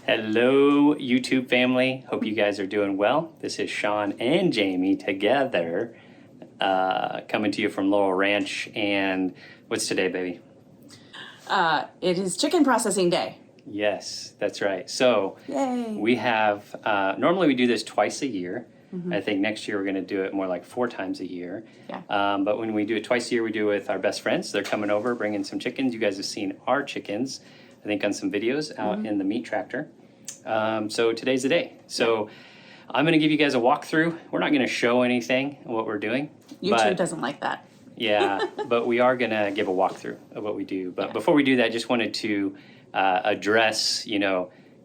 Hello, YouTube family. Hope you guys are doing well. This is Sean and Jamie together, coming to you from Laurel Ranch. And what's today, baby? It is chicken processing day. Yes, that's right. So Yay. we have, normally we do this twice a year. I think next year we're going to do it more like 4 times a year. Yeah. But when we do it twice a year, we do it with our best friends. They're coming over, bringing some chickens. You guys have seen our chickens, I think, on some videos out in the meat tractor. So today's the day. So I'm going to give you guys a walkthrough. We're not going to show anything what we're doing. YouTube doesn't like that. Yeah, but we are going to give a walkthrough of what we do. But before we do that, I just wanted to address,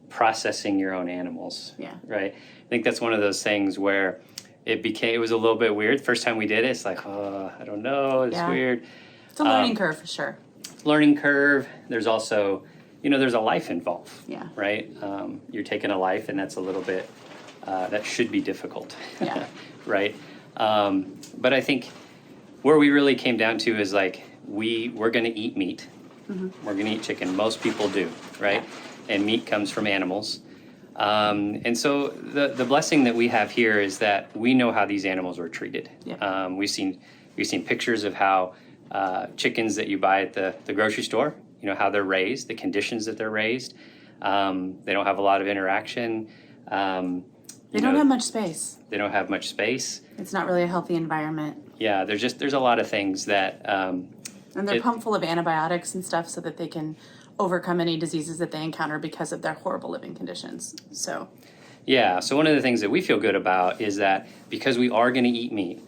processing your own animals. Yeah. Right? I think that's one of those things where it was a little bit weird. First time we did it, it's like, oh, I don't know, it's weird. It's a learning curve for sure. Learning curve. There's also, there's a life involved. Yeah. Right? You're taking a life, and that's a little bit, that should be difficult. Yeah. Right? But I think where we really came down to is like, we're going to eat meat. We're going to eat chicken. Most people do, right? Yeah. And meat comes from animals. And so the blessing that we have here is that we know how these animals were treated. Yeah. We've seen pictures of how chickens that you buy at the grocery store, how they're raised, the conditions that they're raised. They don't have a lot of interaction. They don't have much space. They don't have much space. It's not really a healthy environment. Yeah, there's a lot of things that. And they're pumped full of antibiotics and stuff so that they can overcome any diseases that they encounter because of their horrible living conditions. So. Yeah, so one of the things that we feel good about is that because we are going to eat meat,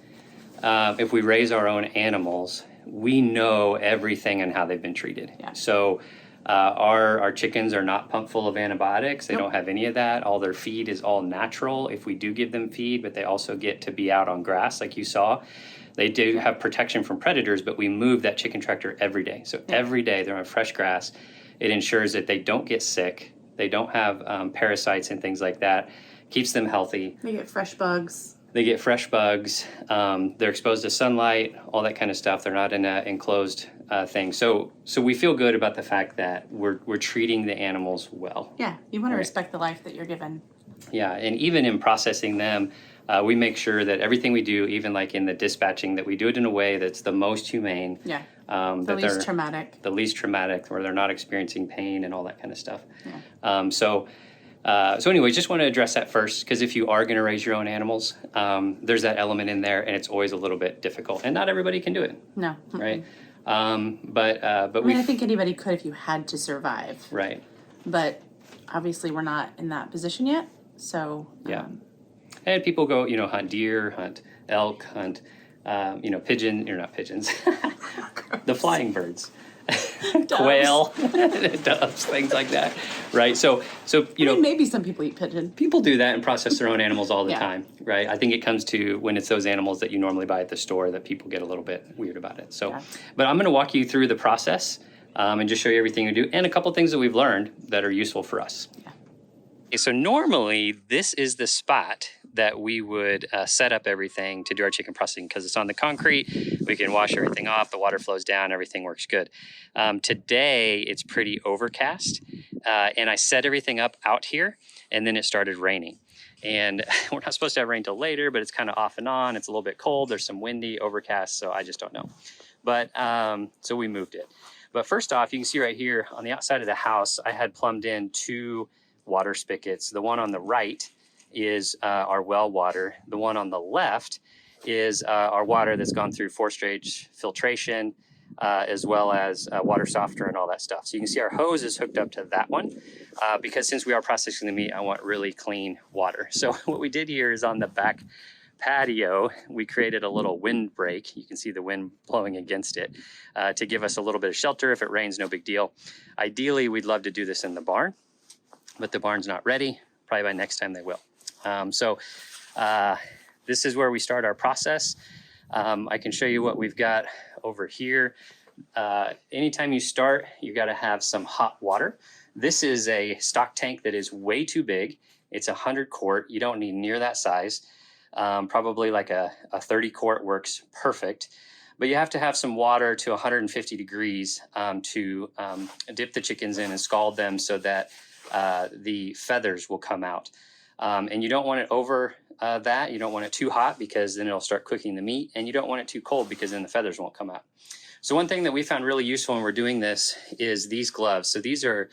if we raise our own animals, we know everything on how they've been treated. Yeah. So our chickens are not pumped full of antibiotics. They don't have any of that. All their feed is all natural if we do give them feed, but they also get to be out on grass like you saw. They do have protection from predators, but we move that chicken tractor every day. So every day they're on fresh grass. It ensures that they don't get sick. They don't have parasites and things like that. Keeps them healthy. They get fresh bugs. They're exposed to sunlight, all that kind of stuff. They're not in an enclosed thing. So we feel good about the fact that we're treating the animals well. Yeah, you want to respect the life that you're given. Yeah, and even in processing them, we make sure that everything we do, even like in the dispatching, that we do it in a way that's the most humane. Yeah. The least traumatic. The least traumatic, where they're not experiencing pain and all that kind of stuff. Yeah. So anyway, just want to address that first, because if you are going to raise your own animals, there's that element in there, and it's always a little bit difficult, and not everybody can do it. No. Right. But I think anybody could if you had to survive. Right. But obviously we're not in that position yet. So yeah. And people go, hunt deer, hunt elk, hunt, pigeon, or not pigeons, the flying birds, quail, doves, things like that, right? So maybe some people eat pigeon. People do that and process their own animals all the time, right? I think it comes to when it's those animals that you normally buy at the store that people get a little bit weird about it. So, but I'm going to walk you through the process and just show you everything we do and a couple things that we've learned that are useful for us. Yeah. Okay, so normally this is the spot that we would set up everything to do our chicken processing, because it's on the concrete. We can wash everything off. The water flows down. Everything works good. Today, it's pretty overcast, and I set everything up out here, and then it started raining. And we're not supposed to have rain till later, but it's kind of off and on. It's a little bit cold. There's some windy, overcast, so I just don't know. But so we moved it. But first off, you can see right here on the outside of the house, I had plumbed in 2 water spigots. The one on the right is our well water. The one on the left is our water that's gone through 4-stage filtration, as well as water softener and all that stuff. So you can see our hose is hooked up to that one because since we are processing the meat, I want really clean water. So what we did here is on the back patio, we created a little windbreak. You can see the wind blowing against it to give us a little bit of shelter. If it rains, no big deal. Ideally, we'd love to do this in the barn, but the barn's not ready. Probably by next time they will. This is where we start our process. I can show you what we've got over here. Anytime you start, you got to have some hot water. This is a stock tank that is way too big. It's 100 quart. You don't need near that size. Probably like a 30 quart works perfect. But you have to have some water to 150 degrees to dip the chickens in and scald them so that the feathers will come out. And you don't want it over that. You don't want it too hot because then it'll start cooking the meat, and you don't want it too cold because then the feathers won't come out. So one thing that we found really useful when we're doing this is these gloves. So these are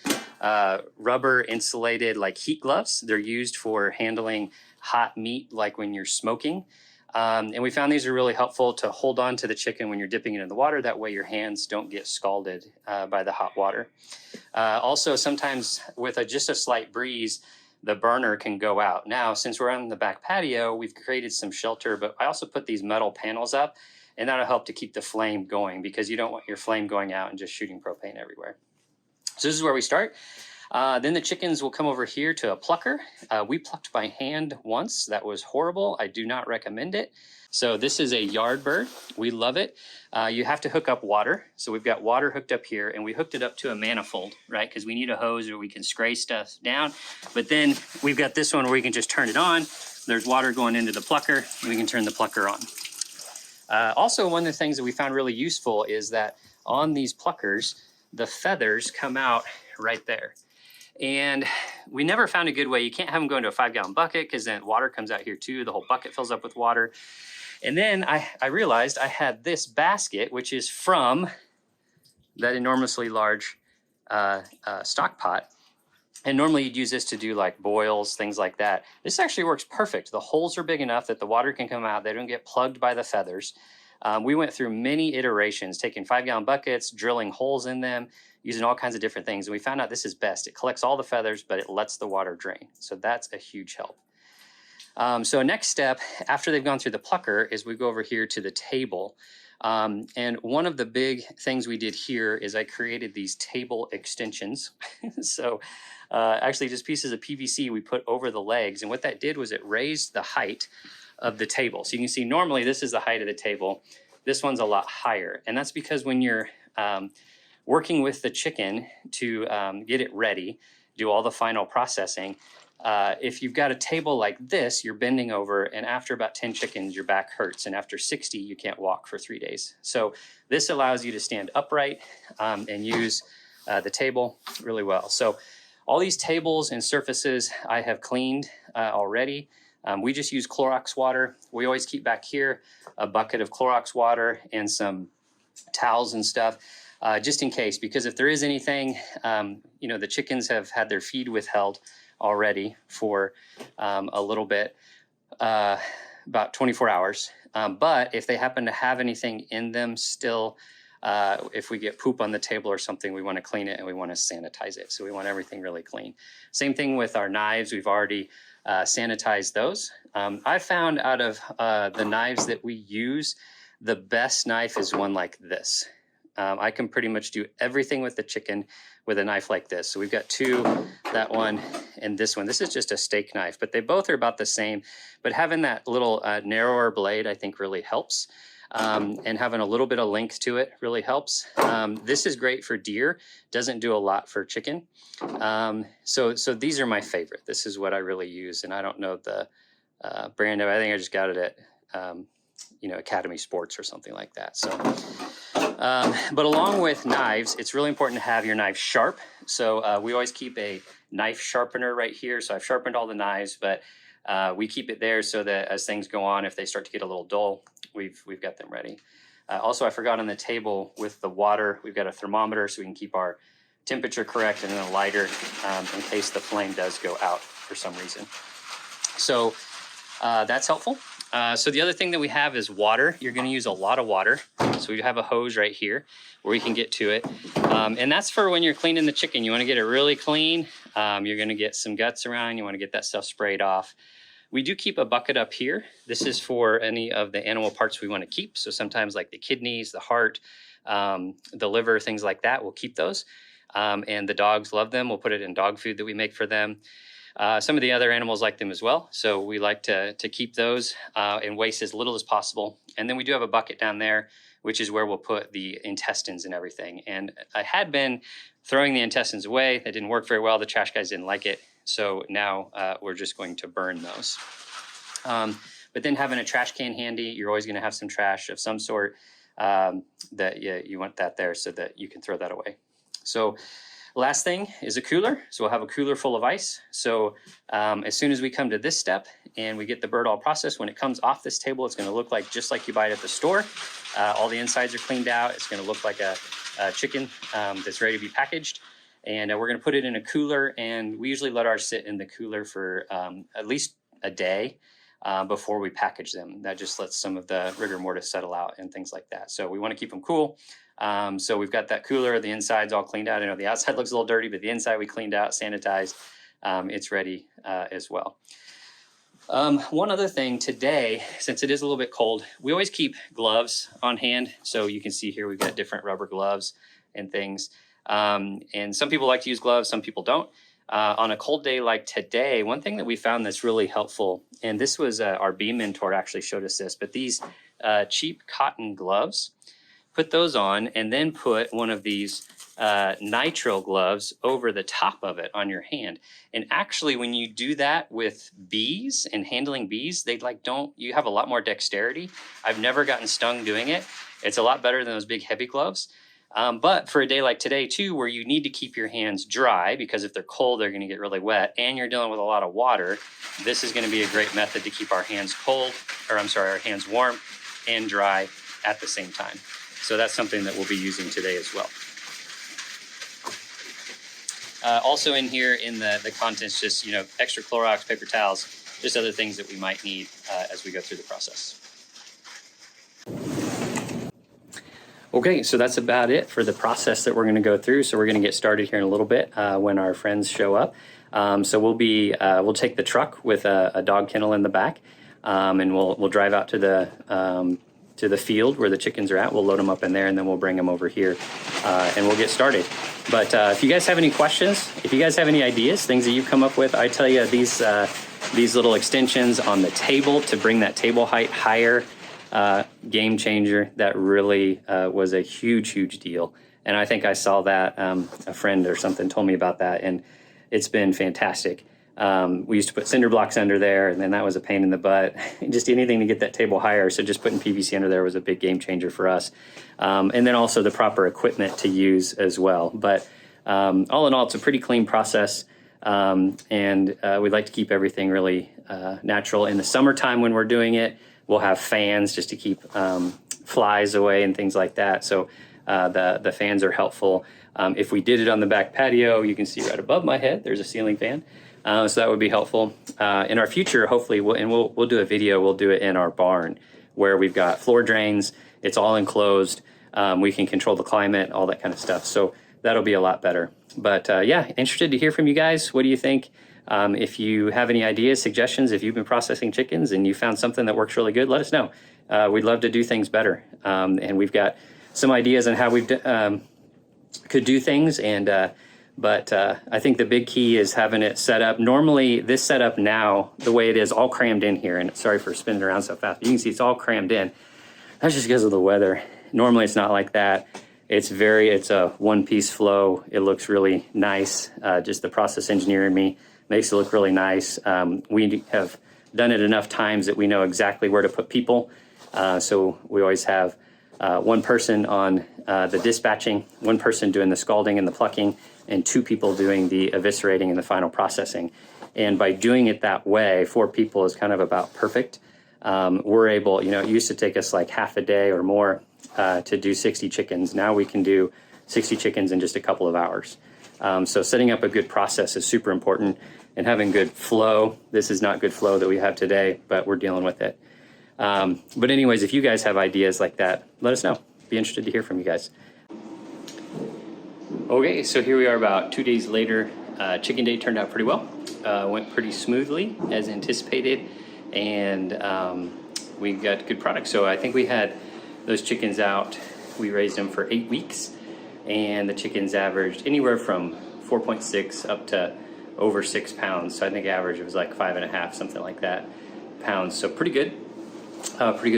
rubber insulated like heat gloves. They're used for handling hot meat like when you're smoking. And we found these are really helpful to hold on to the chicken when you're dipping it in the water. That way your hands don't get scalded by the hot water. Also, sometimes with just a slight breeze, the burner can go out. Now, since we're on the back patio, we've created some shelter, but I also put these metal panels up, and that'll help to keep the flame going because you don't want your flame going out and just shooting propane everywhere. So this is where we start. Then the chickens will come over here to a plucker. We plucked by hand once. That was horrible. I do not recommend it. So this is a yard bird. We love it. You have to hook up water. So we've got water hooked up here, and we hooked it up to a manifold, right? Because we need a hose or we can spray stuff down. But then we've got this one where we can just turn it on. There's water going into the plucker, and we can turn the plucker on. Also, one of the things that we found really useful is that on these pluckers, the feathers come out right there. And we never found a good way. You can't have them go into a 5-gallon bucket because then water comes out here too. The whole bucket fills up with water. And then I realized I had this basket, which is from that enormously large stock pot. And normally you'd use this to do like boils, things like that. This actually works perfect. The holes are big enough that the water can come out. They don't get plugged by the feathers. We went through many iterations, taking 5-gallon buckets, drilling holes in them, using all kinds of different things. And we found out this is best. It collects all the feathers, but it lets the water drain. So that's a huge help. So next step, after they've gone through the plucker, is we go over here to the table. And one of the big things we did here is I created these table extensions. So actually just pieces of PVC we put over the legs. And what that did was it raised the height of the table. So you can see normally this is the height of the table. This one's a lot higher. And that's because when you're working with the chicken to get it ready, do all the final processing, if you've got a table like this, you're bending over, and after about 10 chickens, your back hurts. And after 60, you can't walk for 3 days. So this allows you to stand upright and use the table really well. So all these tables and surfaces I have cleaned already. We just use Clorox water. We always keep back here a bucket of Clorox water and some towels and stuff, just in case, because if there is anything, the chickens have had their feed withheld already for a little bit, about 24 hours. But if they happen to have anything in them still, if we get poop on the table or something, we want to clean it and we want to sanitize it. So we want everything really clean. Same thing with our knives. We've already sanitized those. I found out of the knives that we use, the best knife is one like this. I can pretty much do everything with the chicken with a knife like this. So we've got two, that one and this one. This is just a steak knife, but they both are about the same. But having that little narrower blade, I think really helps. And having a little bit of length to it really helps. This is great for deer, doesn't do a lot for chicken. So these are my favorite. This is what I really use. And I don't know the brand of, I think I just got it at, Academy Sports or something like that. So, but along with knives, it's really important to have your knife sharp. So we always keep a knife sharpener right here. So I've sharpened all the knives, but we keep it there so that as things go on, if they start to get a little dull, we've got them ready. Also, I forgot on the table with the water, we've got a thermometer so we can keep our temperature correct, and then a lighter in case the flame does go out for some reason. So that's helpful. So the other thing that we have is water. You're going to use a lot of water. So we have a hose right here where we can get to it. And that's for when you're cleaning the chicken. You want to get it really clean. You're going to get some guts around. You want to get that stuff sprayed off. We do keep a bucket up here. This is for any of the animal parts we want to keep. So sometimes like the kidneys, the heart, the liver, things like that, we'll keep those. And the dogs love them. We'll put it in dog food that we make for them. Some of the other animals like them as well. So we like to keep those and waste as little as possible. And then we do have a bucket down there, which is where we'll put the intestines and everything. And I had been throwing the intestines away. That didn't work very well. The trash guys didn't like it. So now we're just going to burn those. But then having a trash can handy, you're always going to have some trash of some sort that you want that there so that you can throw that away. So Last thing is a cooler. So we'll have a cooler full of ice. So as soon as we come to this step and we get the bird all processed, when it comes off this table, it's going to look like just like you buy it at the store. All the insides are cleaned out. It's going to look like a chicken that's ready to be packaged. And we're going to put it in a cooler, and we usually let ours sit in the cooler for at least a day before we package them. That just lets some of the rigor mortis settle out and things like that. So we want to keep them cool. So we've got that cooler, the inside's all cleaned out. I know the outside looks a little dirty, but the inside we cleaned out, sanitized. It's ready as well. One other thing today, since it is a little bit cold, we always keep gloves on hand. So you can see here we've got different rubber gloves and things. And some people like to use gloves, some people don't. On a cold day like today, one thing that we found that's really helpful, and this was our bee mentor actually showed us this, but these cheap cotton gloves, put those on and then put one of these nitrile gloves over the top of it on your hand. And actually, when you do that with bees and handling bees, you have a lot more dexterity. I've never gotten stung doing it. It's a lot better than those big heavy gloves. But for a day like today too, where you need to keep your hands dry, because if they're cold, they're going to get really wet, and you're dealing with a lot of water, this is going to be a great method to keep our hands our hands warm and dry at the same time. So that's something that we'll be using today as well. Also in here in the contents, just, extra Clorox, paper towels, just other things that we might need as we go through the process. Okay, so that's about it for the process that we're going to go through. So we're going to get started here in a little bit when our friends show up. So we'll take the truck with a dog kennel in the back, and we'll drive out to the field where the chickens are at. We'll load them up in there, and then we'll bring them over here, and we'll get started. But if you guys have any questions, if you guys have any ideas, things that you've come up with, I tell you, these little extensions on the table to bring that table height higher, game changer. That really was a huge deal. And I think I saw that, a friend or something told me about that, and it's been fantastic. We used to put cinder blocks under there, and then that was a pain in the butt. Just anything to get that table higher. So just putting PVC under there was a big game changer for us. And then also the proper equipment to use as well. But all in all, it's a pretty clean process. And we'd like to keep everything really natural. In the summertime when we're doing it, we'll have fans just to keep flies away and things like that. So the fans are helpful. If we did it on the back patio, you can see right above my head, there's a ceiling fan. So that would be helpful. In our future, hopefully, we'll do a video. We'll do it in our barn where we've got floor drains. It's all enclosed. We can control the climate, all that kind of stuff. So that'll be a lot better. But yeah, interested to hear from you guys. What do you think? If you have any ideas, suggestions, if you've been processing chickens and you found something that works really good, let us know. We'd love to do things better. And we've got some ideas on how we could do things. But I think the big key is having it set up. Normally, this setup now, the way it is, all crammed in here. And sorry for spinning around so fast. But you can see it's all crammed in. That's just because of the weather. Normally, it's not like that. It's a one-piece flow. It looks really nice. Just the process engineer in me makes it look really nice. We have done it enough times that we know exactly where to put people. So we always have one person on the dispatching, one person doing the scalding and the plucking, and two people doing the eviscerating and the final processing. And by doing it that way, 4 people is kind of about perfect. We're able, it used to take us like half a day or more to do 60 chickens. Now we can do 60 chickens in just a couple of hours. So setting up a good process is super important, and having good flow. This is not good flow that we have today, but we're dealing with it. But anyways, if you guys have ideas like that, let us know. Be interested to hear from you guys. Okay, so here we are about 2 days later. Chicken day turned out pretty well. Went pretty smoothly as anticipated, and we got good products. So I think we had those chickens out. We raised them for 8 weeks, and the chickens averaged anywhere from 4.6 up to over 6 pounds. So I think average it was like 5.5, something like that, pounds. So pretty good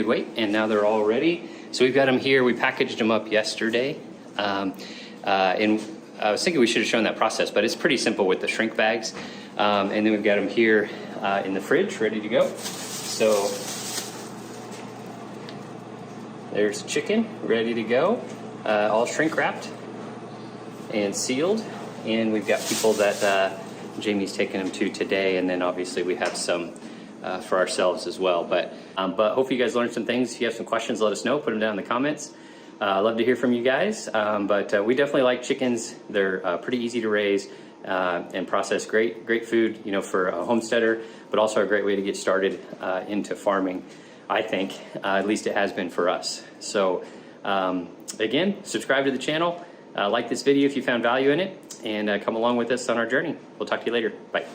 weight. And now they're all ready. So we've got them here. We packaged them up yesterday. And I was thinking we should have shown that process, but it's pretty simple with the shrink bags. And then we've got them here in the fridge, ready to go. So there's chicken ready to go, all shrink wrapped and sealed. and we've got people that Jamie's taking them to today, and then obviously we have some for ourselves as well. But hopefully you guys learned some things. If you have some questions, let us know. Put them down in the comments. I'd love to hear from you guys. But we definitely like chickens. They're pretty easy to raise and process. Great food, you know, for a homesteader, but also a great way to get started into farming. I think at least it has been for us. So again, subscribe to the channel. Like this video if you found value in it, and come along with us on our journey. We'll talk to you later. Bye.